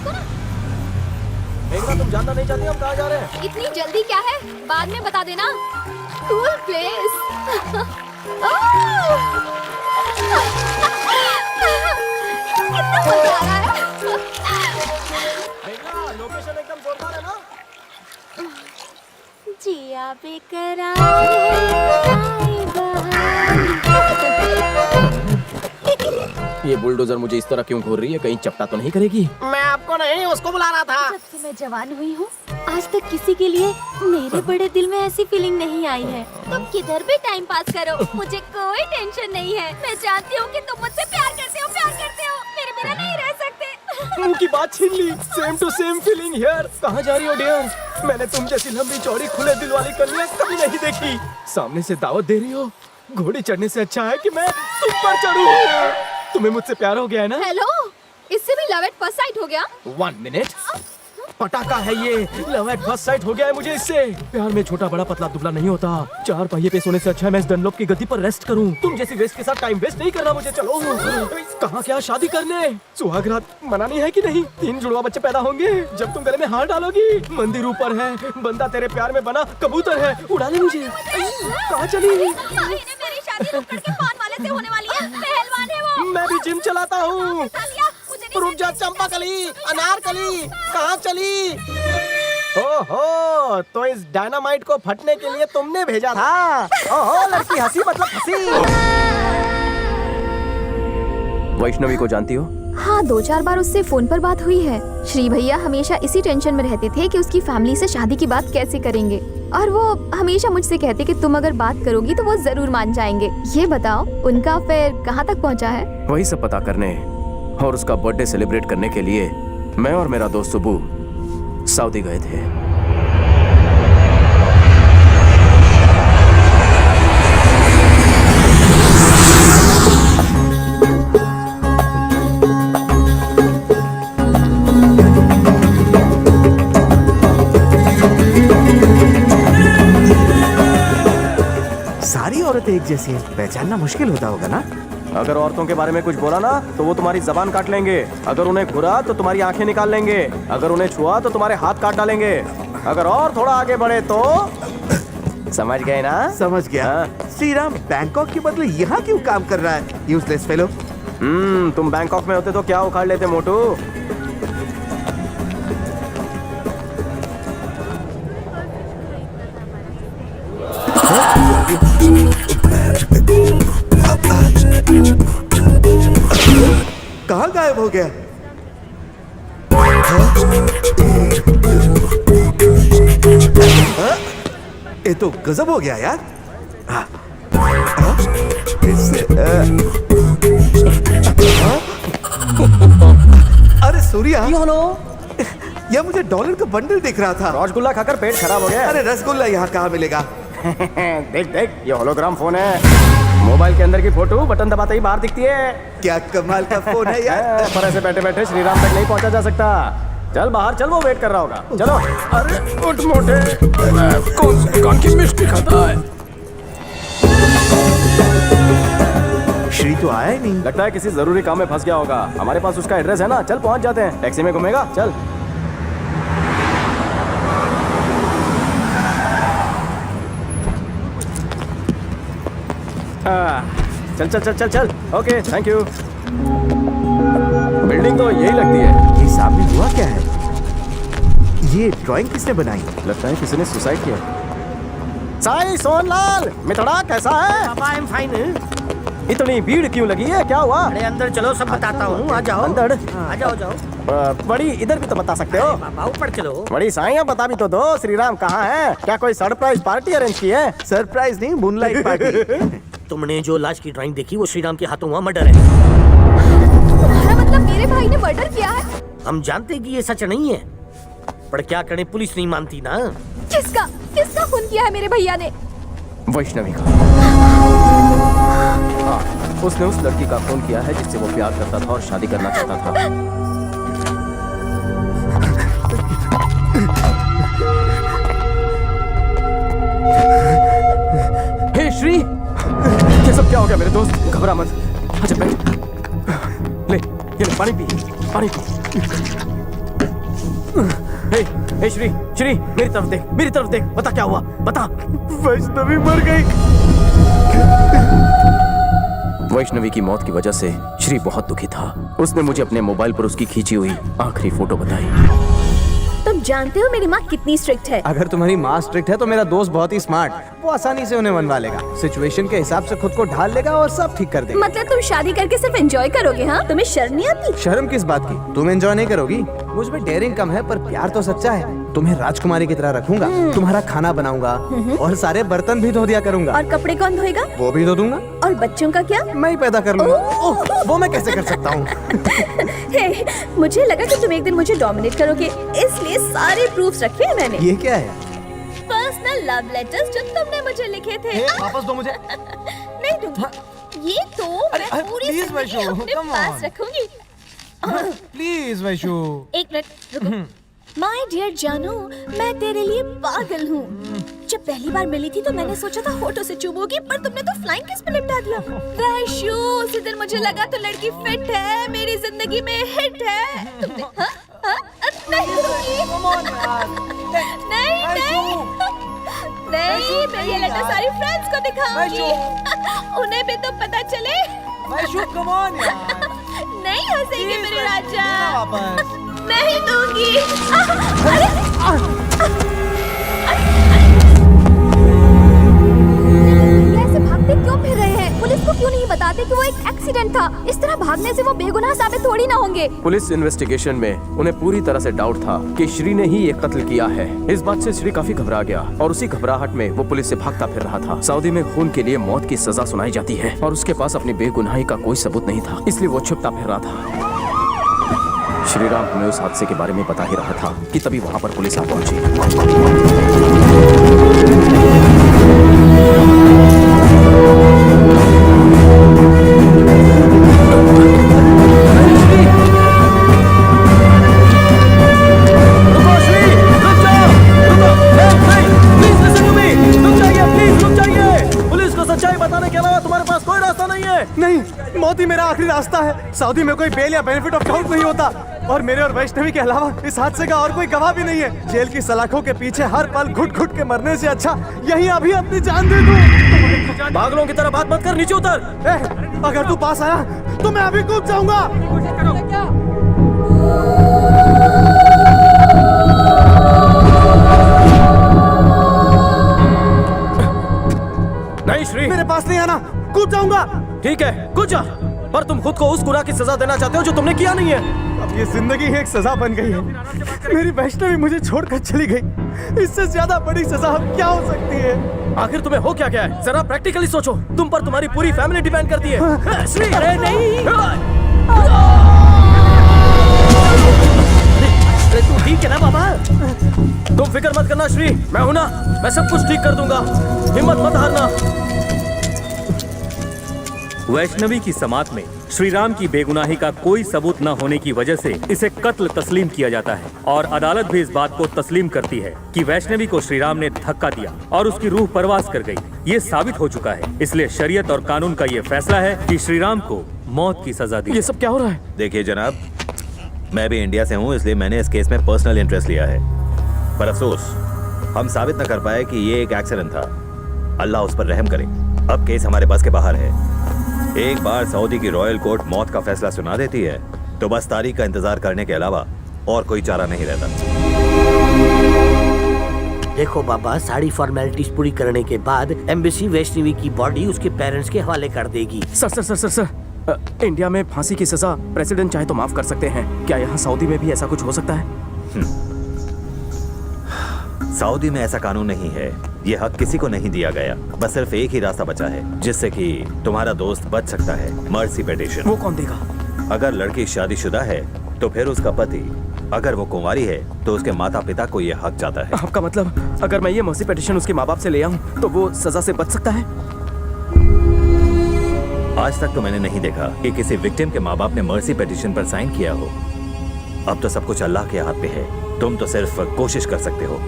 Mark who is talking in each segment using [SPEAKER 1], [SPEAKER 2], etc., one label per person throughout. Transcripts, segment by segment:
[SPEAKER 1] रुको ना।
[SPEAKER 2] मेघना, तुम जानना नहीं चाहती हम कहाँ जा रहे हैं?
[SPEAKER 1] इतनी जल्दी क्या है, बाद में बता देना। Cool place. कितना मजा आ रहा है।
[SPEAKER 2] मेघना, लोकेशन एकदम जोरदार है ना?
[SPEAKER 1] जिया बेकरार
[SPEAKER 2] ये बुलडोजर मुझे इस तरह क्यों घूर रही है? कहीं चपटा तो नहीं करेगी?
[SPEAKER 3] मैं आपको नहीं, उसको बुला रहा था।
[SPEAKER 1] जब से मैं जवान हुई हूँ, आज तक किसी के लिए मेरे बड़े दिल में ऐसी फीलिंग नहीं आई है। तुम किधर भी टाइम पास करो, मुझे कोई टेंशन नहीं है। मैं जानती हूँ कि तुम मुझसे प्यार करते हो, मेरे बिना नहीं रह सकते।
[SPEAKER 2] मुंह की बात छीन ली। Same to same feeling here. कहाँ जा रही हो डियर? मैंने तुम जैसी लंबी चौड़ी खुले दिल वाली कन्या कभी नहीं देखी। सामने से दावत दे रही हो? घोड़ी चढ़ने से अच्छा है कि मैं तुम पर चढ़ूं। तुम्हें मुझसे प्यार हो गया है ना?
[SPEAKER 1] हेलो, इससे भी लव एट फर्स्ट साइट हो गया?
[SPEAKER 2] 1 मिनट। पटाखा है ये। लव एट फर्स्ट साइट हो गया है मुझे इससे। प्यार में छोटा बड़ा पतला दुबला नहीं होता। 4 पहिए पे सोने से अच्छा है मैं इस डनलॉप की गद्दी पर रेस्ट करूं। तुम जैसी वेस्ट के साथ टाइम वेस्ट नहीं करना मुझे। चलो कहाँ क्या शादी करने? सुहाग रात मनानी है कि नहीं? 3 जुड़वा बच्चे पैदा होंगे जब तुम गले में हार डालोगी। मंदिर ऊपर है, बंदा तेरे प्यार में बना कबूतर है। उड़ा ले मुझे। कहाँ चली?
[SPEAKER 1] मेरी शादी नुक्कड़ के पान वाले से होने वाली है। पहलवान है वो।
[SPEAKER 2] मैं भी जिम चलाता हूँ।
[SPEAKER 3] रुक जा चंपाकली, अनारकली, कहाँ चली?
[SPEAKER 2] ओहो, तो इस डायनामाइट को फटने के लिए तुमने भेजा था। ओहो, लड़की हंसी मतलब हंसी। वैष्णवी को जानती हो?
[SPEAKER 1] हाँ, 2-4 बार उससे फोन पर बात हुई है। श्री भैया हमेशा इसी टेंशन में रहते थे कि उसकी फैमिली से शादी की बात कैसे करेंगे, और वो हमेशा मुझसे कहते कि तुम अगर बात करोगी तो वो जरूर मान जाएंगे। ये बताओ, उनका अफेयर कहाँ तक पहुँचा है?
[SPEAKER 2] वही सब पता करने और उसका बर्थडे सेलिब्रेट करने के लिए मैं और मेरा दोस्त सुबू सऊदी गए थे।
[SPEAKER 4] सारी औरतें एक जैसी हैं, पहचानना मुश्किल होता होगा ना?
[SPEAKER 2] अगर औरतों के बारे में कुछ बोला ना तो वो तुम्हारी जबान काट लेंगे। अगर उन्हें घुरा तो तुम्हारी आंखें निकाल लेंगे। अगर उन्हें छुआ तो तुम्हारे हाथ काट डालेंगे। अगर और थोड़ा आगे बढ़े तो समझ गए ना?
[SPEAKER 4] समझ गया। श्रीराम बैंकॉक के बदले यहाँ क्यों काम कर रहा है? Useless fellow.
[SPEAKER 2] तुम बैंकॉक में होते तो क्या उखाड़ लेते मोटू?
[SPEAKER 4] कहाँ गायब हो गया? ये तो गजब हो गया यार। अरे सूर्या, यह मुझे डॉलर का बंडल दिख रहा था।
[SPEAKER 2] रसगुल्ला खाकर पेट खराब हो गया।
[SPEAKER 4] अरे रसगुल्ला यहाँ कहाँ मिलेगा?
[SPEAKER 2] देख देख, ये होलोग्राम फोन है। मोबाइल के अंदर की फोटो बटन दबाते ही बाहर दिखती है।
[SPEAKER 4] क्या कमाल का फोन है यार।
[SPEAKER 2] पर ऐसे बैठे बैठे श्रीराम तक नहीं पहुंचा जा सकता। चल बाहर चल, वो वेट कर रहा होगा। चलो। अरे उठ मोटे, कौन सी दुकान की मिष्टी खाता है?
[SPEAKER 4] श्री तो आया ही नहीं।
[SPEAKER 2] लगता है किसी जरूरी काम में फंस गया होगा। हमारे पास उसका एड्रेस है ना, चल पहुंच जाते हैं। टैक्सी में घूमेगा, चल। चल चल चल चल चल। Okay, thank you. बिल्डिंग तो यही लगती है।
[SPEAKER 4] ये सामने हुआ क्या है? ये ड्राइंग किसने बनाई?
[SPEAKER 2] लगता है किसी ने सुसाइड किया। साई सोनलाल, मिथड़ा कैसा है?
[SPEAKER 3] पापा आई एम फाइन।
[SPEAKER 2] इतनी भीड़ क्यों लगी है? क्या हुआ?
[SPEAKER 3] अरे अंदर चलो, सब बताता हूँ। आ जाओ
[SPEAKER 2] अंदर?
[SPEAKER 3] आ जाओ जाओ।
[SPEAKER 2] बड़ी इधर भी तो बता सकते हो।
[SPEAKER 3] पापा ऊपर चलो।
[SPEAKER 2] बड़ी साईं, बता भी तो दो श्रीराम कहाँ है? क्या कोई सरप्राइज पार्टी अरेंज की है?
[SPEAKER 4] सरप्राइज नहीं, मूनलाइट पार्टी।
[SPEAKER 3] तुमने जो लाश की ड्राइंग देखी वो श्रीराम के हाथों हुआ मर्डर है।
[SPEAKER 1] तुम्हारा मतलब मेरे भाई ने मर्डर किया है?
[SPEAKER 3] हम जानते कि ये सच नहीं है, पर क्या करें, पुलिस नहीं मानती ना।
[SPEAKER 1] किसका किसका खून किया है मेरे भैया ने?
[SPEAKER 2] वैष्णवी का। हाँ, उसने उस लड़की का खून किया है जिससे वो प्यार करता था और शादी करना चाहता था। हे श्री, ये सब क्या हो गया मेरे दोस्त? घबरा मत, अच्छा बैठ। ले, ये ले, पानी पी, पानी पी। हे श्री, श्री मेरी तरफ देख, बता क्या हुआ, बता।
[SPEAKER 4] वैष्णवी मर गई।
[SPEAKER 2] वैष्णवी की मौत की वजह से श्री बहुत दुखी था। उसने मुझे अपने मोबाइल पर उसकी खींची हुई आखिरी फोटो बताई।
[SPEAKER 1] तुम जानते हो मेरी माँ कितनी स्ट्रिक्ट है।
[SPEAKER 4] अगर तुम्हारी माँ स्ट्रिक्ट है तो मेरा दोस्त बहुत ही स्मार्ट, वो आसानी से उन्हें मनवा लेगा, सिचुएशन के हिसाब से खुद को ढाल लेगा और सब ठीक कर देगा।
[SPEAKER 1] मतलब तुम शादी करके सिर्फ एंजॉय करोगे? हाँ, तुम्हें शर्म नहीं आती?
[SPEAKER 4] शर्म किस बात की? तुम एंजॉय नहीं करोगी? मुझ में डेयरिंग कम है पर प्यार तो सच्चा है। तुम्हें राजकुमारी की तरह रखूंगा, तुम्हारा खाना बनाऊंगा और सारे बर्तन भी धो दिया करूंगा।
[SPEAKER 1] और कपड़े कौन धोएगा?
[SPEAKER 4] वो भी धो दूंगा।
[SPEAKER 1] और बच्चों का क्या?
[SPEAKER 4] मैं ही पैदा कर लूंगा। ओह, वो मैं कैसे कर सकता हूँ?
[SPEAKER 1] हे, मुझे लगा कि तुम एक दिन मुझे डोमिनेट करोगे, इसलिए सारे प्रूफ्स रखे हैं मैंने।
[SPEAKER 4] ये क्या है?
[SPEAKER 1] पर्सनल लव लेटर्स जो तुमने मुझे लिखे थे।
[SPEAKER 4] वापस दो मुझे।
[SPEAKER 1] नहीं दूंगा। ये तो मैं पूरी
[SPEAKER 4] please
[SPEAKER 1] जिंदगी
[SPEAKER 4] वैशु,
[SPEAKER 1] अपने
[SPEAKER 4] come
[SPEAKER 1] पास
[SPEAKER 4] on।
[SPEAKER 1] रखूंगी।
[SPEAKER 4] प्लीज वैशु।
[SPEAKER 1] एक मिनट रुको। माय डियर जानू, मैं तेरे लिए पागल हूँ। जब पहली बार मिली थी तो मैंने सोचा था होठों से चुभोगी, पर तुमने तो फ्लाइंग किस पे निपटा दिया। वैशु, उसी दिन मुझे लगा तो लड़की फिट है, मेरी जिंदगी में हिट है। तुमने हाँ? नहीं दूंगी। नहीं नहीं, मैं ये लेटर सारी फ्रेंड्स को दिखाऊंगी। उन्हें भी तो पता चले।
[SPEAKER 4] वैशु कम ऑन यार।
[SPEAKER 1] नहीं हंसेंगे मेरे राजा।
[SPEAKER 4] वापस।
[SPEAKER 1] नहीं दूंगी। कैसे भागते क्यों फिर रहे हैं? पुलिस को क्यों नहीं बताते कि वो एक एक्सीडेंट था? इस तरह भागने से वो बेगुनाह साबित थोड़ी ना होंगे।
[SPEAKER 2] पुलिस इन्वेस्टिगेशन में उन्हें पूरी तरह से डाउट था कि श्री ने ही ये कत्ल किया है। इस बात से श्री काफी घबरा गया और उसी घबराहट में वो पुलिस से भागता फिर रहा था। सऊदी में खून के लिए मौत की सजा सुनाई जाती है और उसके पास अपनी बेगुनाही का कोई सबूत नहीं था, इसलिए वो छुपता फिर रहा था। श्रीराम हमें उस हादसे के बारे में बता ही रहा था कि तभी वहाँ पर पुलिस आ पहुंची।
[SPEAKER 4] नहीं, मौत ही मेरा आखिरी रास्ता है। सऊदी में कोई बेल या बेनिफिट ऑफ डाउट नहीं होता और मेरे और वैष्णवी के अलावा इस हादसे का और कोई गवाह भी नहीं है। जेल की सलाखों के पीछे हर पल घुट घुट के मरने से अच्छा यहीं अभी अपनी जान दे दूं।
[SPEAKER 2] पागलों की तरह बात मत कर, नीचे उतर।
[SPEAKER 4] अगर तू पास आया तो मैं अभी कूद जाऊंगा।
[SPEAKER 2] नहीं श्री,
[SPEAKER 4] मेरे पास नहीं आना, कूद जाऊंगा।
[SPEAKER 2] ठीक है कूद जा, पर तुम खुद को उस गुनाह की सजा देना चाहते हो जो तुमने किया नहीं है।
[SPEAKER 4] अब ये जिंदगी एक सजा बन गई है। मेरी वैष्णवी मुझे छोड़कर चली गई, इससे ज्यादा बड़ी सजा अब क्या हो सकती है?
[SPEAKER 2] आखिर तुम्हें हो क्या गया है? जरा प्रैक्टिकली सोचो, तुम पर तुम्हारी पूरी फैमिली डिपेंड करती है। श्री, अरे नहीं। अरे तू ठीक है ना बाबा? तुम फिक्र मत करना श्री, मैं हूं ना, मैं सब कुछ ठीक कर दूंगा, हिम्मत मत हारना।
[SPEAKER 5] वैष्णवी की समात में श्रीराम की बेगुनाही का कोई सबूत न होने की वजह से इसे कत्ल तस्लीम किया जाता है और अदालत भी इस बात को तस्लीम करती है कि वैष्णवी को श्रीराम ने धक्का दिया और उसकी रूह परवास कर गई। ये साबित हो चुका है, इसलिए शरीयत और कानून का ये फैसला है कि श्रीराम को मौत की सजा दी।
[SPEAKER 2] ये सब क्या हो रहा है?
[SPEAKER 6] देखिए जनाब, मैं भी इंडिया से हूँ, इसलिए मैंने इस केस में पर्सनल इंटरेस्ट लिया है, पर अफसोस हम साबित न कर पाए कि ये एक एक्सीडेंट था। अल्लाह उस पर रहम करे। अब केस हमारे बस के बाहर है। एक बार सऊदी की रॉयल कोर्ट मौत का फैसला सुना देती है तो बस तारीख का इंतजार करने के अलावा और कोई चारा नहीं रहता।
[SPEAKER 3] देखो बाबा, सारी फॉर्मेलिटीज पूरी करने के बाद एम्बेसी वैष्णवी की बॉडी उसके पेरेंट्स के हवाले कर देगी।
[SPEAKER 2] सर, इंडिया में फांसी की सजा प्रेसिडेंट चाहे तो माफ कर सकते हैं, क्या यहाँ सऊदी में भी ऐसा कुछ हो सकता है?
[SPEAKER 6] सऊदी में ऐसा कानून नहीं है, ये हक किसी को नहीं दिया गया। बस सिर्फ एक ही रास्ता बचा है जिससे कि तुम्हारा दोस्त बच सकता है, मर्सी पिटीशन।
[SPEAKER 2] वो कौन देगा?
[SPEAKER 6] अगर लड़की शादीशुदा है तो फिर उसका पति, अगर वो कुंवारी है तो उसके माता पिता को ये हक जाता है।
[SPEAKER 2] आपका मतलब अगर मैं ये मर्सी पिटीशन उसके माँ बाप से ले आऊं तो वो सजा से बच सकता है?
[SPEAKER 6] आज तक तो मैंने नहीं देखा कि किसी विक्टिम के माँ बाप ने मर्सी पिटीशन पर साइन किया हो। अब तो सब कुछ अल्लाह के हाथ पे है, तुम तो सिर्फ कोशिश कर सकते हो।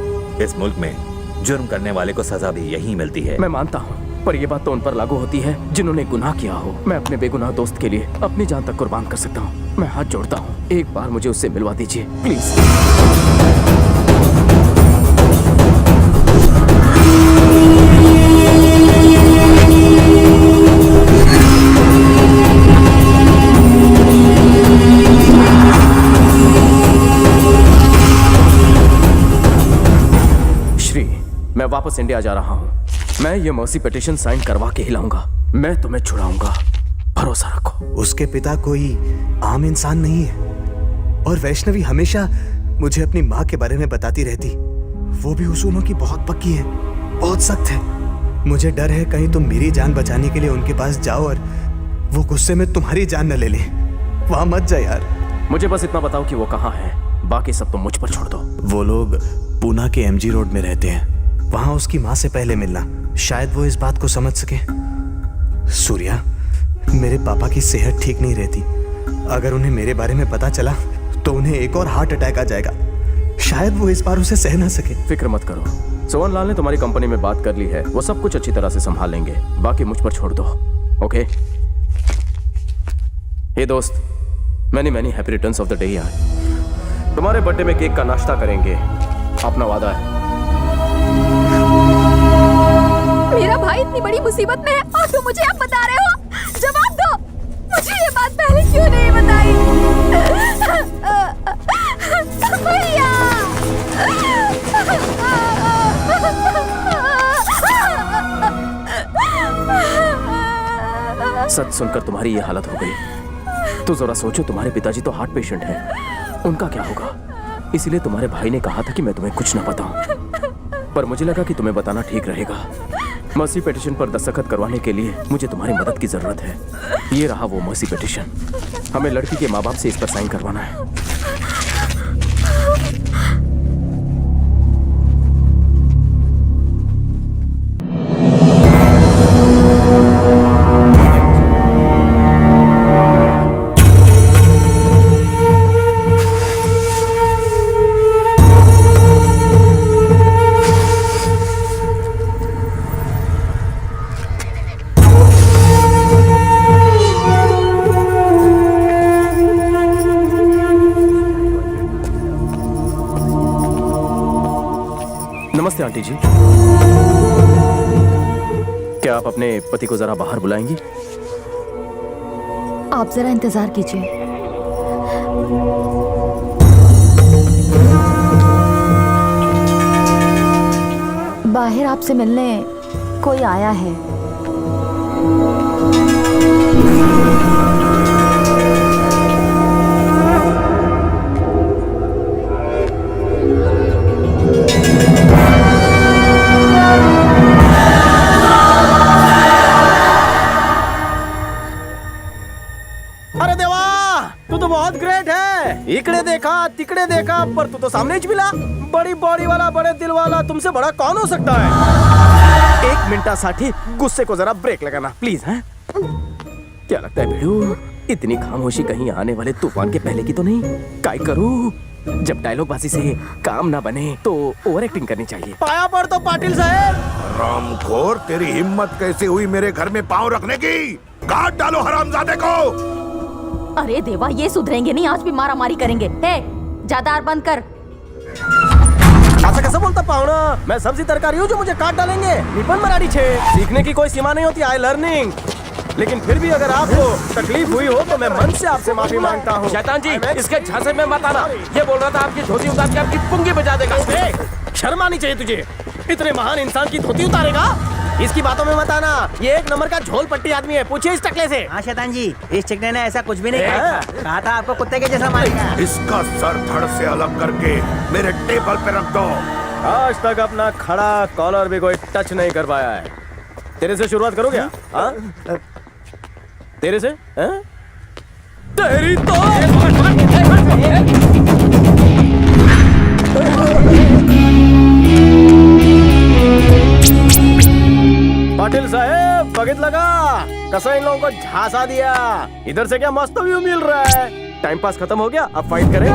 [SPEAKER 6] इस मुल्क में जुर्म करने वाले को सजा भी यही मिलती है।
[SPEAKER 2] मैं मानता हूँ, पर ये बात तो उन पर लागू होती है जिन्होंने गुनाह किया हो। मैं अपने बेगुनाह दोस्त के लिए अपनी जान तक कुर्बान कर सकता हूँ। मैं हाथ जोड़ता हूँ, एक बार मुझे उससे मिलवा दीजिए प्लीज। श्री, मैं वापस इंडिया जा रहा हूँ। मैं ये मर्सी पिटीशन साइन करवा के ही लाऊंगा। मैं तुम्हें छुड़ाऊंगा, भरोसा रखो।
[SPEAKER 4] उसके पिता कोई आम इंसान नहीं है और वैष्णवी हमेशा मुझे अपनी माँ के बारे में बताती रहती। वो भी उसूलों की बहुत पक्की है, बहुत सख्त है। मुझे डर है कहीं तुम मेरी जान बचाने के लिए उनके पास जाओ और वो गुस्से में तुम्हारी जान न ले ले। वहां मत जा यार।
[SPEAKER 2] मुझे बस इतना बताओ कि वो कहाँ है, बाकी सब तुम मुझ पर छोड़ दो।
[SPEAKER 4] वो लोग पूना के एमजी रोड में रहते हैं। वहां उसकी माँ से पहले मिलना, शायद वो इस बात को समझ सके। सूर्या, मेरे पापा की सेहत ठीक नहीं रहती। अगर उन्हें मेरे बारे में पता चला तो उन्हें एक और हार्ट अटैक आ जाएगा। शायद वो इस बार उसे सह ना सके।
[SPEAKER 2] फिक्र मत करो, सोहन लाल ने तुम्हारी कंपनी में बात कर ली है। वो सब कुछ अच्छी तरह से संभाल लेंगे, बाकी मुझ पर छोड़ दो। ओके? हे दोस्त, many happy returns of the day यार। तुम्हारे बर्थडे में केक का नाश्ता करेंगे, अपना वादा है।
[SPEAKER 1] मेरा भाई इतनी बड़ी मुसीबत में है और तुम मुझे अब बता रहे हो? जवाब दो, मुझे ये बात पहले क्यों नहीं बताई? भैया!
[SPEAKER 2] सच सुनकर तुम्हारी ये हालत हो गई तो जरा सोचो, तुम्हारे पिताजी तो हार्ट पेशेंट हैं, उनका क्या होगा? इसीलिए तुम्हारे भाई ने कहा था कि मैं तुम्हें कुछ ना बताऊं, पर मुझे लगा कि तुम्हें बताना ठीक रहेगा। मर्सी पिटीशन पर दस्तखत करवाने के लिए मुझे तुम्हारी मदद की जरूरत है। ये रहा वो मर्सी पिटीशन। हमें लड़की के माँ बाप से इस पर साइन करवाना है। नमस्ते आंटी जी, क्या आप अपने पति को जरा बाहर बुलाएंगी?
[SPEAKER 1] आप जरा इंतजार कीजिए। बाहर आपसे मिलने कोई आया है।
[SPEAKER 2] अरे देवा, तू तो बहुत ग्रेट है। इकड़े देखा तिकड़े देखा पर तू तो सामने ही मिला। बड़ी बॉडी वाला, बड़े दिल वाला, तुमसे बड़ा कौन हो सकता है? एक मिनटासाठी गुस्से को जरा ब्रेक लगाना प्लीज। हैं? क्या लगता है भिड़ू, इतनी खामोशी कहीं आने वाले तूफान के पहले की तो नहीं? काय करूं? जब डायलॉग बाजी से काम ना बने तो ओवर एक्टिंग करनी चाहिए। पाया पर तो पाटिल साहब।
[SPEAKER 7] रामखोर, तेरी हिम्मत कैसे हुई मेरे घर में पांव रखने की? काट डालो हरामजादे को।
[SPEAKER 8] अरे देवा, ये सुधरेंगे नहीं, आज भी मारा मारी करेंगे। हे, ज्यादा बंद कर।
[SPEAKER 2] ऐसा कैसे बोलता पाहुणा? मैं सब्जी तरकारी हूँ जो मुझे काट डालेंगे? निपन मराठी छे। सीखने की कोई सीमा नहीं होती, आई लर्निंग। लेकिन फिर भी अगर आपको तकलीफ हुई हो तो मैं मन से आपसे माफी मांगता हूँ। शैतान जी, इसके झांसे में मत आना। ये बोल रहा था आपकी धोती उतार के आपकी पुंगी बजा देगा। शर्म आनी चाहिए तुझे, इतने महान इंसान की धोती उतारेगा? इसकी बातों में मत आना, ये एक नंबर का झोल पट्टी आदमी है। पूछिए इस टकले से।
[SPEAKER 9] हाँ शैतान जी, इस चिकने ने ऐसा कुछ भी नहीं कहा था आपको कुत्ते के जैसा मारेगा।
[SPEAKER 7] इसका सर धड़ से अलग करके मेरे टेबल पे रख दो।
[SPEAKER 2] आज तक अपना खड़ा कॉलर भी कोई टच नहीं कर पाया है। तेरे से शुरुआत करो क्या? तेरे से? तेरी तो पाटिल साहब, बगित लगा कसं इन लोगों को झांसा दिया। इधर से क्या मस्त व्यू मिल रहा है। टाइम पास खत्म हो गया, अब फाइट करें।